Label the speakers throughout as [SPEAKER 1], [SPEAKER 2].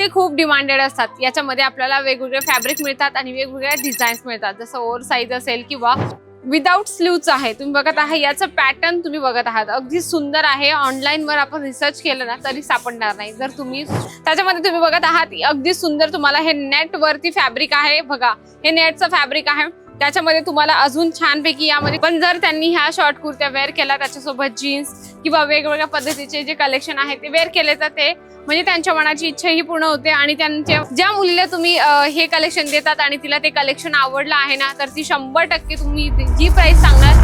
[SPEAKER 1] ते खूप डिमांडेड असतात। याच्यामध्ये आपल्याला वेगवेगळे फॅब्रिक मिळतात आणि वेगवेगळ्या डिझाईन्स मिळतात, जसं ओव्हर साईज असेल किंवा विदाउट स्लीव्हच आहे। तुम्ही बघत आहात याचं पॅटर्न, तुम्ही बघत आहात अगदी सुंदर आहे। ऑनलाईन वर आपण रिसर्च केलं ना तरी सापडणार नाही। जर तुम्ही त्याच्यामध्ये तुम्ही बघत आहात अगदी सुंदर तुम्हाला हे नेट वरती फॅब्रिक आहे। बघा हे नेटचं फॅब्रिक आहे, त्याच्यामध्ये तुम्हाला अजून छानपैकी यामध्ये पण जर त्यांनी ह्या शॉर्ट कुर्त्या वेअर केला त्याच्यासोबत जीन्स किंवा वेगवेगळ्या पद्धतीचे जे कलेक्शन आहे ते वेअर केले तर ते म्हणजे त्यांच्या मनाची इच्छा ही पूर्ण होते। आणि त्यांच्या ज्या मुलीला तुम्ही हे कलेक्शन देतात आणि तिला ते कलेक्शन आवडलं आहे ना तर ती 100% तुम्ही जी प्राइस सांगणार।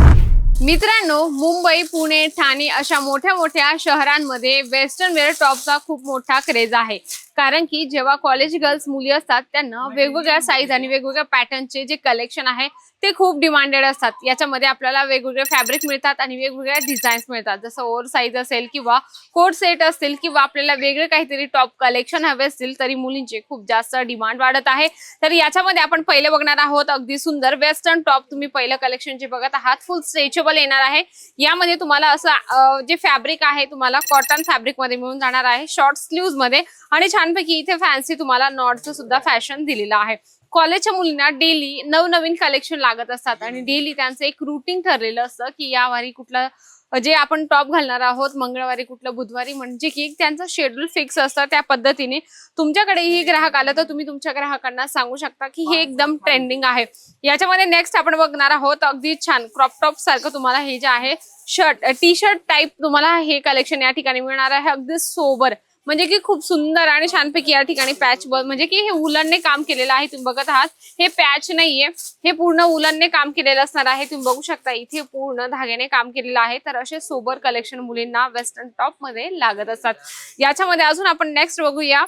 [SPEAKER 1] मित्रांनो, मुंबई, पुणे, ठाणे अशा मोठ्या शहरांमध्ये वेस्टर्न वेअर टॉपचा खूप मोठा क्रेज आहे। कारण की जेव्हा कॉलेज गर्ल्स मुली असतात त्यांना वेगवेगळ्या साईज आणि वेगवेगळ्या पॅटर्नचे जे कलेक्शन आहे ते खूप डिमांडेड असतात। याच्यामध्ये आपल्याला वेगवेगळे फॅब्रिक मिळतात आणि वेगवेगळ्या डिझाईन्स मिळतात, जसं ओव्हर साईज असेल किंवा कोट सेट असतील किंवा आपल्याला वेगळे काहीतरी टॉप कलेक्शन हवे असतील तरी मुलींचे खूप जास्त डिमांड वाढत आहे। तर याच्यामध्ये आपण पहिले बघणार आहोत अगदी सुंदर वेस्टर्न टॉप। तुम्ही पहिलं कलेक्शन जे बघत आहात फुल स्ट्रेचेबल येणार आहे। यामध्ये तुम्हाला असं जे फॅब्रिक आहे तुम्हाला कॉटन फॅब्रिक मध्ये मिळून जाणार आहे, शॉर्ट स्लीव्ज मध्ये। आणि छानपैकी इथे फॅन्सी तुम्हाला नॉटचं सुद्धा फॅशन दिलेलं आहे। कॉलेजच्या मुलींना डेली नवनवीन कलेक्शन लागत असतात आणि डेली त्यांचं एक रुटीन ठरलेलं असतं की यावारी कुठलं जे आपण टॉप घालणार आहोत, मंगळवारी कुठलं, बुधवारी, म्हणजे की त्यांचं शेड्यूल फिक्स असतं। त्या पद्धतीने तुमच्याकडेही ग्राहक आलं तर तुम्ही तुमच्या ग्राहकांना सांगू शकता की हे एकदम ट्रेंडिंग आहे। याच्यामध्ये नेक्स्ट आपण बघणार आहोत अगदी छान क्रॉप टॉप सारखं तुम्हाला हे जे आहे शर्ट टी शर्ट टाइप तुम्हाला हे कलेक्शन या ठिकाणी मिळणार आहे। अगदी सोबर म्हणजे की खूप सुंदर आणि छानपैकी या ठिकाणी पॅच म्हणजे की हे उलनने काम केलेलं आहे। तुम्ही बघत आहात हे पॅच नाहीये, हे पूर्ण उलनने काम केलेलं असणार आहे। तुम्ही बघू शकता इथे पूर्ण धाग्याने काम केलेलं आहे। तर असे सोबर कलेक्शन मुलींना वेस्टर्न टॉप मध्ये लागत असतात। याच्यामध्ये अजून आपण नेक्स्ट बघूया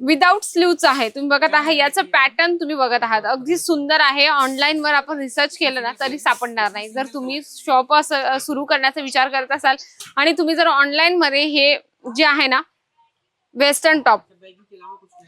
[SPEAKER 1] विदाउट स्लीव्हच आहे। तुम्ही बघत आहात याचं पॅटर्न, तुम्ही बघत आहात अगदी सुंदर आहे। ऑनलाईन वर आपण रिसर्च केलं ना तरी सापडणार नाही। जर तुम्ही शॉप सुरू करण्याचा विचार करत असाल आणि तुम्ही जर ऑनलाईन मध्ये हे जे आहे ना वेस्टर्न टॉप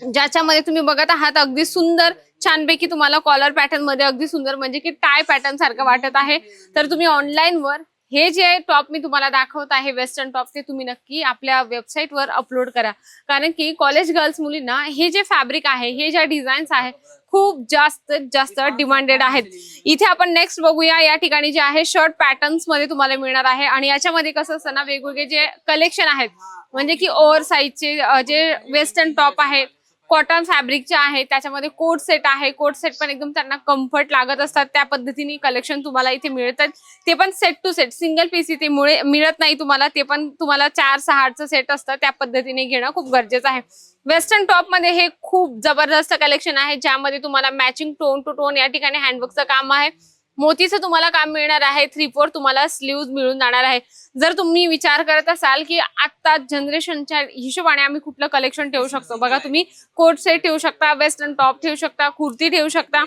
[SPEAKER 1] ज्याच्यामध्ये तुम्ही बघत आहात अगदी सुंदर छानपैकी तुम्हाला कॉलर पॅटर्न मध्ये अगदी सुंदर म्हणजे की टाय पॅटर्न सारखं वाटत आहे, तर तुम्ही ऑनलाईन वर हे जे टॉप मी तुम्हाला दाखवत आहे वेस्टर्न टॉप ते तुम्ही नक्की आपल्या वेबसाईट वर अपलोड करा। कारण की कॉलेज गर्ल्स मुलींना हे जे फॅब्रिक आहे, हे ज्या डिझाईन्स आहे खूप जास्त डिमांडेड आहेत। इथे आपण नेक्स्ट बघूया या ठिकाणी जे आहे शर्ट पॅटर्न्स मध्ये तुम्हाला मिळणार आहे। आणि याच्यामध्ये कसं असतं ना वेगवेगळे जे कलेक्शन आहेत म्हणजे की ओव्हर साईजचे जे वेस्टर्न टॉप आहेत कॉटन फॅब्रिकचे आहेत, त्याच्यामध्ये कोट सेट आहे। कोट सेट पण एकदम त्यांना कम्फर्ट लागत असतात, त्या पद्धतीने कलेक्शन तुम्हाला इथे मिळतात। ते पण set to set, single piece इथे मिळत नाही तुम्हाला, ते पण तुम्हाला 4-6चं सेट असतं, त्या पद्धतीने घेणं खूप गरजेचं आहे। वेस्टर्न टॉप मध्ये हे खूप जबरदस्त कलेक्शन आहे ज्यामध्ये तुम्हाला मॅचिंग टोन टू टोन या ठिकाणी हँडवर्कचं काम आहे, मोतीचं तुम्हाला काम मिळणार आहे, 3/4 तुम्हाला स्लीव्ज मिळून जाणार आहे। जर तुम्ही विचार करत असाल की आता जनरेशनच्या हिशोबाने आम्ही कुठलं कलेक्शन ठेवू शकतो, बघा तुम्ही कोट सेट ठेवू शकता, वेस्टर्न टॉप ठेवू शकता, कुर्ती ठेवू शकता।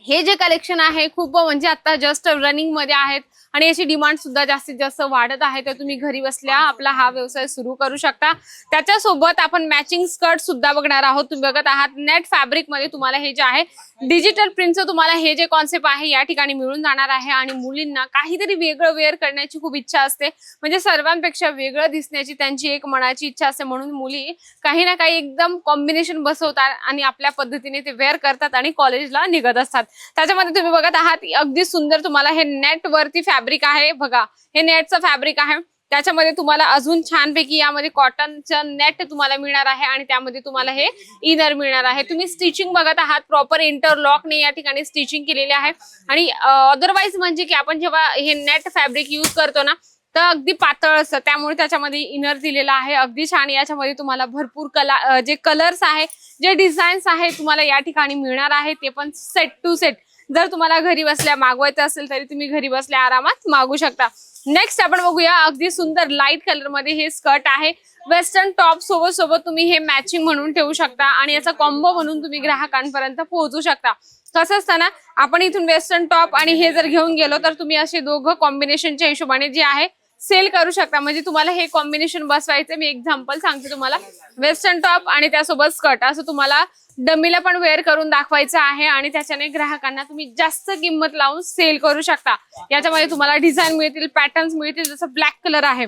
[SPEAKER 1] हे जे कलेक्शन आहे खूप म्हणजे आता जस्ट रनिंग मध्ये आहेत आणि याची डिमांड सुद्धा जास्तीत जास्त वाढत आहे। तर तुम्ही घरी बसल्या आपला हा व्यवसाय सुरू करू शकता। त्याच्यासोबत आपण मॅचिंग स्कर्ट सुद्धा बघणार आहोत। तुम्ही बघत आहात नेट फॅब्रिक मध्ये तुम्हाला हे जे आहे डिजिटल प्रिंटचं तुम्हाला हे जे कॉन्सेप्ट आहे या ठिकाणी मिळून जाणार आहे। आणि मुलींना काहीतरी वेगळं वेअर करण्याची खूप इच्छा असते, म्हणजे सर्वांपेक्षा वेगळं दिसण्याची त्यांची एक मनाची इच्छा असते, म्हणून मुली काही ना काही एकदम कॉम्बिनेशन बसवतात आणि आपल्या पद्धतीने ते वेअर करतात आणि कॉलेजला निघत असतात। त्याच्यामध्ये तुम्ही बघत आहात अगदी सुंदर तुम्हाला हे नेट वरती फॅब्रिक आहे। बघा हे नेटचं फॅब्रिक आहे, त्याच्यामध्ये तुम्हाला अजून छानपैकी यामध्ये कॉटनचं नेट तुम्हाला मिळणार आहे आणि त्यामध्ये तुम्हाला हे इनर मिळणार आहे। तुम्ही स्टिचिंग बघत आहात प्रॉपर इंटरलॉकने या ठिकाणी स्टिचिंग केलेली आहे। आणि अदरवाइज म्हणजे की आपण जेव्हा हे नेट फॅब्रिक यूज करतो ना तर अगदी पातळ असतं, त्यामुळे त्याच्यामध्ये इनर दिलेला आहे अगदी छान। याच्यामध्ये तुम्हाला भरपूर जे कलर्स आहे, जे डिझाईन्स आहे तुम्हाला या ठिकाणी मिळणार आहे, ते पण सेट टू सेट। जर तुम्हाला घरी बसल्या मागवायचं असेल तरी तुम्ही घरी बसल्या आरामात मागू शकता। नेक्स्ट आपण बघूया अगदी सुंदर लाईट कलर मध्ये हे स्कर्ट आहे। वेस्टर्न टॉप सोबत तुम्ही हे मॅचिंग म्हणून ठेवू शकता आणि याचा कॉम्बो म्हणून तुम्ही ग्राहकांपर्यंत पोहोचू शकता। कसं असतं ना, आपण इथून वेस्टर्न टॉप आणि हे जर घेऊन गेलो तर तुम्ही असे दोघं कॉम्बिनेशनच्या हिशोबाने जे आहे सेल करू शकता। म्हणजे तुम्हाला हे कॉम्बिनेशन बसवायचं, मी एक्झाम्पल सांगते तुम्हाला, वेस्टर्न टॉप आणि त्यासोबत स्कर्ट असं तुम्हाला डमीला पण वेअर करून दाखवायचं आहे आणि त्याच्याने ग्राहकांना तुम्ही जास्त किंमत लावून सेल करू शकता। याच्यामध्ये तुम्हाला डिझाईन मिळतील, पॅटर्न्स मिळतील, जसं ब्लॅक कलर आहे,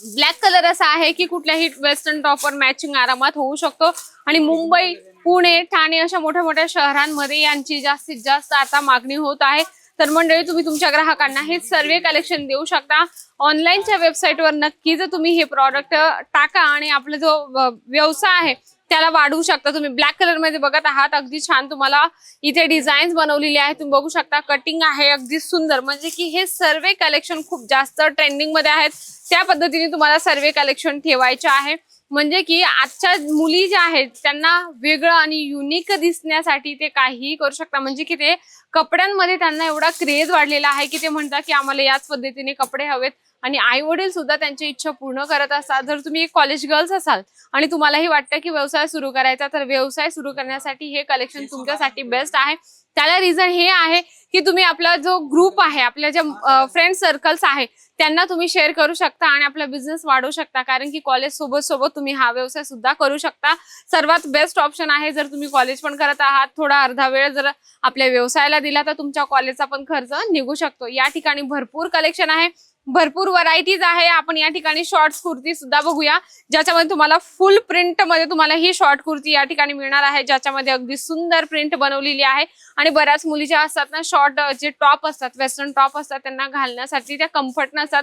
[SPEAKER 1] ब्लॅक कलर असा आहे की कुठल्याही वेस्टर्न टॉपवर मॅचिंग आरामात होऊ शकतो आणि मुंबई, पुणे, ठाणे अशा मोठ्या मोठ्या शहरांमध्ये यांची जास्तीत जास्त आता मागणी होत आहे। तर मंडळी तुम्ही तुमच्या ग्राहकांना हे सर्व कलेक्शन देऊ शकता। ऑनलाईनच्या वेबसाईटवर नक्कीच तुम्ही हे प्रॉडक्ट टाका आणि आपला जो व्यवसाय आहे त्याला वाढवू शकता। तुम्ही ब्लॅक कलर मध्ये बघत आहात, अगदी छान तुम्हाला इथे डिझाईन्स बनवलेली आहे, तुम्ही बघू शकता कटिंग आहे अगदी सुंदर, म्हणजे की हे सर्व कलेक्शन खूप जास्त ट्रेंडिंग मध्ये आहेत। त्या पद्धतीने तुम्हाला सर्व कलेक्शन ठेवायचे आहे, म्हणजे की आजच्या मुली ज्या आहेत त्यांना वेगळं आणि युनिक दिसण्यासाठी ते काहीही करू शकता। म्हणजे की ते कपड्यांमध्ये त्यांना एवढा क्रेज वाढलेला आहे की ते म्हणतात की आम्हाला याच पद्धतीने कपडे हवेत आणि आई वडील सुद्धा त्यांची इच्छा पूर्ण करत असतात। जर तुम्ही एक कॉलेज गर्ल्स असाल आणि तुम्हालाही वाटतं की व्यवसाय सुरू करायचा, तर व्यवसाय सुरू करण्यासाठी हे कलेक्शन तुमच्यासाठी बेस्ट आहे। त्याला रिझन हे आहे की तुम्ही आपला जो ग्रुप आहे, आपल्या ज्या फ्रेंड सर्कल्स आहे त्यांना तुम्ही शेअर करू शकता आणि आपला बिझनेस वाढवू शकता, कारण की कॉलेज सोबत तुम्ही हा व्यवसाय सुद्धा करू शकता। सर्वात बेस्ट ऑप्शन आहे। जर तुम्ही कॉलेज पण करत आहात, थोडा अर्धा वेळ जर आपल्या व्यवसायाला दिला तर तुमच्या कॉलेजचा पण खर्च निघू शकतो। या ठिकाणी भरपूर कलेक्शन आहे, भरपूर व्हरायटीज आहे। आपण या ठिकाणी शॉर्ट्स कुर्ती सुद्धा बघूया, ज्याच्यामध्ये तुम्हाला फुल प्रिंट मध्ये तुम्हाला ही शॉर्ट कुर्ती या ठिकाणी मिळणार आहे, ज्याच्यामध्ये अगदी सुंदर प्रिंट बनवलेली आहे। आणि बऱ्याच मुली ज्या असतात ना, शॉर्ट जे टॉप असतात, वेस्टर्न टॉप असतात, त्यांना घालण्यासाठी त्या कम्फर्ट नसतात,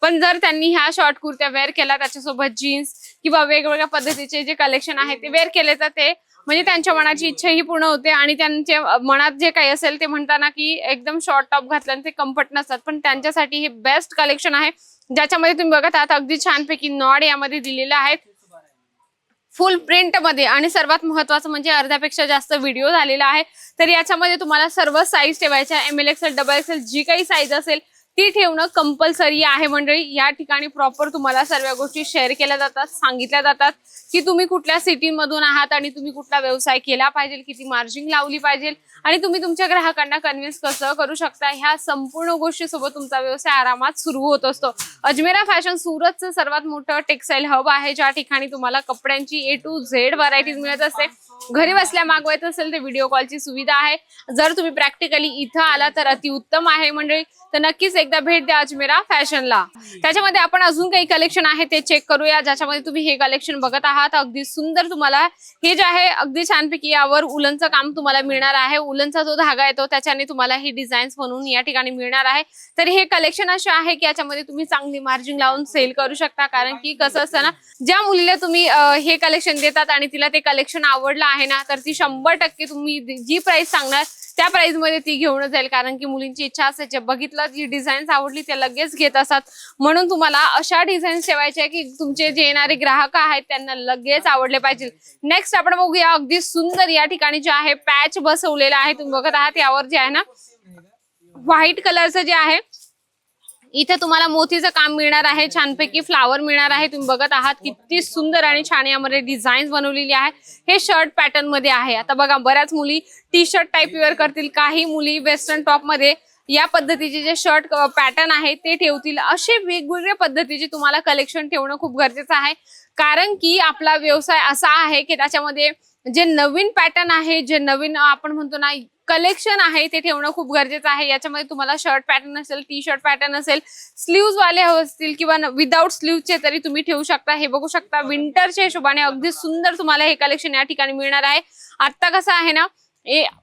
[SPEAKER 1] पण जर त्यांनी ह्या शॉर्ट कुर्त्या वेअर केल्या त्याच्यासोबत जीन्स किंवा वेगवेगळ्या पद्धतीचे जे कलेक्शन आहे ते वेअर केले तर ते म्हणजे त्यांच्या मनाची इच्छाही पूर्ण होते आणि त्यांच्या मनात जे काही असेल ते म्हणताना की एकदम शॉर्ट टॉप घातल्याने ते कम्फर्ट नसतात, पण त्यांच्यासाठी हे बेस्ट कलेक्शन आहे, ज्याच्यामध्ये तुम्ही बघत आहात अगदी छानपैकी नॉड यामध्ये दिलेले आहेत फुल प्रिंट मध्ये। आणि सर्वात महत्त्वाचं म्हणजे अर्ध्यापेक्षा जास्त व्हिडिओ झालेला आहे, तर याच्यामध्ये तुम्हाला सर्व साईज ठेवायच्या, ML XL डबल XL जी काही साईज असेल ती ठेवणं कंपल्सरी आहे। मंडळी या ठिकाणी प्रॉपर तुम्हाला सर्व गोष्टी शेअर केल्या जातात, सांगितल्या जातात की तुम्ही कुठल्या सिटी मधून आहात आणि तुम्ही कुठला व्यवसाय केला पाहिजे, किती मार्जिन लावली पाहिजे आणि तुम्ही तुमच्या ग्राहकांना कन्व्हिन्स कसं करू शकता, ह्या संपूर्ण गोष्टी सोबत तुमचा व्यवसाय आरामात सुरू होत असतो। अजमेरा फॅशन सुरतचं सर्वात मोठं टेक्सटाईल हब आहे, ज्या ठिकाणी तुम्हाला कपड्यांची A to Z व्हरायटीज मिळत असते। घरी बसल्या मागवायचं असेल तर व्हिडिओ कॉलची सुविधा आहे। जर तुम्ही प्रॅक्टिकली इथं आला तर अतिउत्तम आहे मंडळी, तर नक्कीच एकदा भेट द्या अजमेरा फॅशनला। त्याच्यामध्ये आपण अजून काही कलेक्शन आहे ते चेक करूया, ज्याच्यामध्ये तुम्ही हे कलेक्शन बघत आहात अगदी सुंदर। तुम्हाला हे जे आहे अगदी छानपैकी यावर उलनचं काम तुम्हाला मिळणार आहे, उलनचा जो धागा येतो त्याच्याने तुम्हाला ही डिझाईन्स बनवून या ठिकाणी मिळणार आहे। तर हे कलेक्शन असे आहे की याच्यामध्ये तुम्ही चांगली मार्जिन लावून सेल करू शकता, कारण की कसं असतं ना, ज्या मुलीला तुम्ही हे कलेक्शन देतात आणि तिला ते कलेक्शन आवडलं आहे ना, तर ती 100% तुम्ही जी प्राइस सांगणार त्या प्राइस मध्ये ती घेऊन जाईल, कारण की मुलींची इच्छा असते बघितलं जी डिझाईन्स आवडली ते लगेच घेत असतात। म्हणून तुम्हाला अशा डिझाईन्स ठेवायच्या की तुमचे जे येणारे ग्राहक आहेत त्यांना लगेच आवडले पाहिजे। नेक्स्ट आपण बघूया अगदी सुंदर या ठिकाणी जे आहे पॅच बसवलेला आहे, तुम्ही बघत आहात यावर जे आहे ना व्हाईट कलरचं जे आहे इथे तुम्हाला मोतीचं काम मिळणार आहे, छानपैकी फ्लावर मिळणार आहे। तुम्ही बघत आहात किती सुंदर आणि छान यामध्ये डिझाईन्स बनवलेली आहे। हे शर्ट पॅटर्न मध्ये आहे। आता बघा बऱ्याच मुली टी शर्ट टाइप वेअर करतील, काही मुली वेस्टर्न टॉप मध्ये या पद्धतीचे जे शर्ट पॅटर्न आहे ते ठेवतील। असे वेगवेगळ्या पद्धतीचे तुम्हाला कलेक्शन ठेवणं खूप गरजेचं आहे, कारण की आपला व्यवसाय असा आहे की त्याच्यामध्ये जे नवीन पॅटर्न आहे, जे नवीन आपण म्हणतो ना कलेक्शन आहे ते ठेवणं खूप गरजेचं आहे। याच्यामध्ये तुम्हाला शर्ट पॅटर्न असेल, टी शर्ट पॅटर्न असेल, स्लीव्ज वाले असतील किंवा विदाउट स्लीव्हचे तरी तुम्ही ठेवू शकता। हे बघू शकता विंटरच्या हिशोबाने अगदी सुंदर तुम्हाला हे कलेक्शन या ठिकाणी मिळणार आहे। आता कसं आहे ना,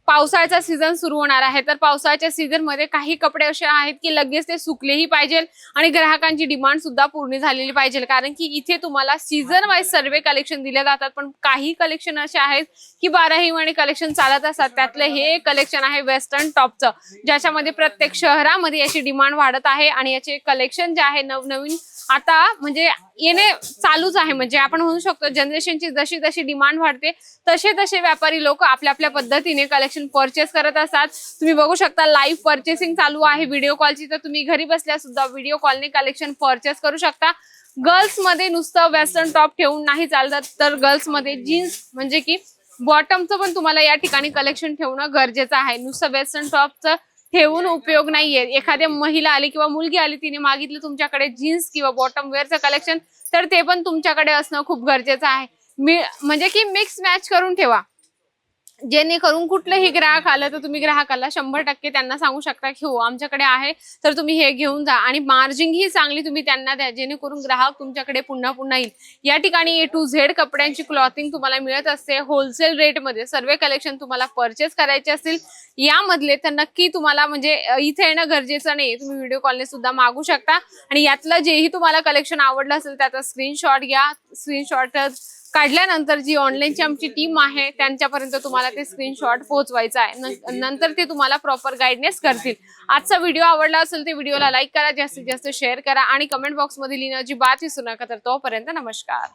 [SPEAKER 1] पावसाळ्याचा सीझन सुरू होणार आहे, तर पावसाळ्याच्या सीझन मध्ये काही कपडे असे आहेत की लगेच ते सुकलेही पाहिजे आणि ग्राहकांची डिमांड सुद्धा पूर्ण झालेली पाहिजे, कारण की इथे तुम्हाला सीझन वाईज सर्व कलेक्शन दिले जातात। पण काही कलेक्शन असे आहेत की 12ही महिने कलेक्शन चालत असतात, त्यातलं हे कलेक्शन आहे वेस्टर्न टॉपचं, ज्याच्यामध्ये प्रत्येक शहरामध्ये याची डिमांड वाढत आहे आणि याचे कलेक्शन जे आहे नवनवीन आता म्हणजे येणे चालूच आहे। म्हणजे आपण म्हणू शकतो जनरेशनची जशी जशी डिमांड वाढते तसे तसे व्यापारी लोक आपल्या आपल्या पद्धतीने कलेक्शन परचेस करत असतात। तुम्ही बघू शकता लाईव्ह परचेसिंग चालू आहे व्हिडिओ कॉलची, तर तुम्ही घरी बसल्या सुद्धा व्हिडिओ कॉलने कलेक्शन परचेस करू शकता। गर्ल्स मध्ये नुसतं वेस्टर्न टॉप ठेवून नाही चालत, तर गर्ल्स मध्ये जीन्स म्हणजे की बॉटमचं पण तुम्हाला या ठिकाणी कलेक्शन ठेवणं गरजेचं आहे। नुसतं वेस्टर्न टॉपचं ठेवून उपयोग नाहीये। एखाद्या महिला आली किंवा मुलगी आली, तिने मागितलं तुमच्याकडे जीन्स किंवा बॉटम वेअरचं कलेक्शन, तर ते पण तुमच्याकडे असणं खूप गरजेचं आहे। म्हणजे की मिक्स मॅच करून ठेवा। जेणेकरून कुठलंही ग्राहक आलं तर तुम्ही ग्राहकाला 100% त्यांना सांगू शकता की हो आमच्याकडे आहे तर तुम्ही हे घेऊन जा, आणि मार्जिन ही चांगली तुम्ही त्यांना द्या जेणेकरून ग्राहक तुमच्याकडे पुन्हा पुन्हा येईल. या ठिकाणी A to Z कपड्यांची क्लॉथिंग तुम्हाला मिळत असते होलसेल रेटमध्ये. सर्व कलेक्शन तुम्हाला परचेस करायचे असतील यामधले तर नक्की तुम्हाला म्हणजे इथे येणं गरजेचं नाही, तुम्ही व्हिडिओ कॉलने सुद्धा मागू शकता. आणि यातलं जेही तुम्हाला कलेक्शन आवडलं असेल त्याचा स्क्रीनशॉट घ्या. स्क्रीनशॉट काढल्यानंतर जी ऑनलाईनची आमची टीम आहे त्यांच्यापर्यंत तुम्हाला ते स्क्रीनशॉट पोहोचवायचा आहे. नंतर ते तुम्हाला प्रॉपर गाईडनेस करतील. आजचा व्हिडिओ आवडला असेल तर व्हिडिओला लाईक करा, जास्तीत जास्त शेअर करा आणि कमेंट बॉक्समध्ये लिहिणं अजिबात विसरू नका. तर तोपर्यंत नमस्कार.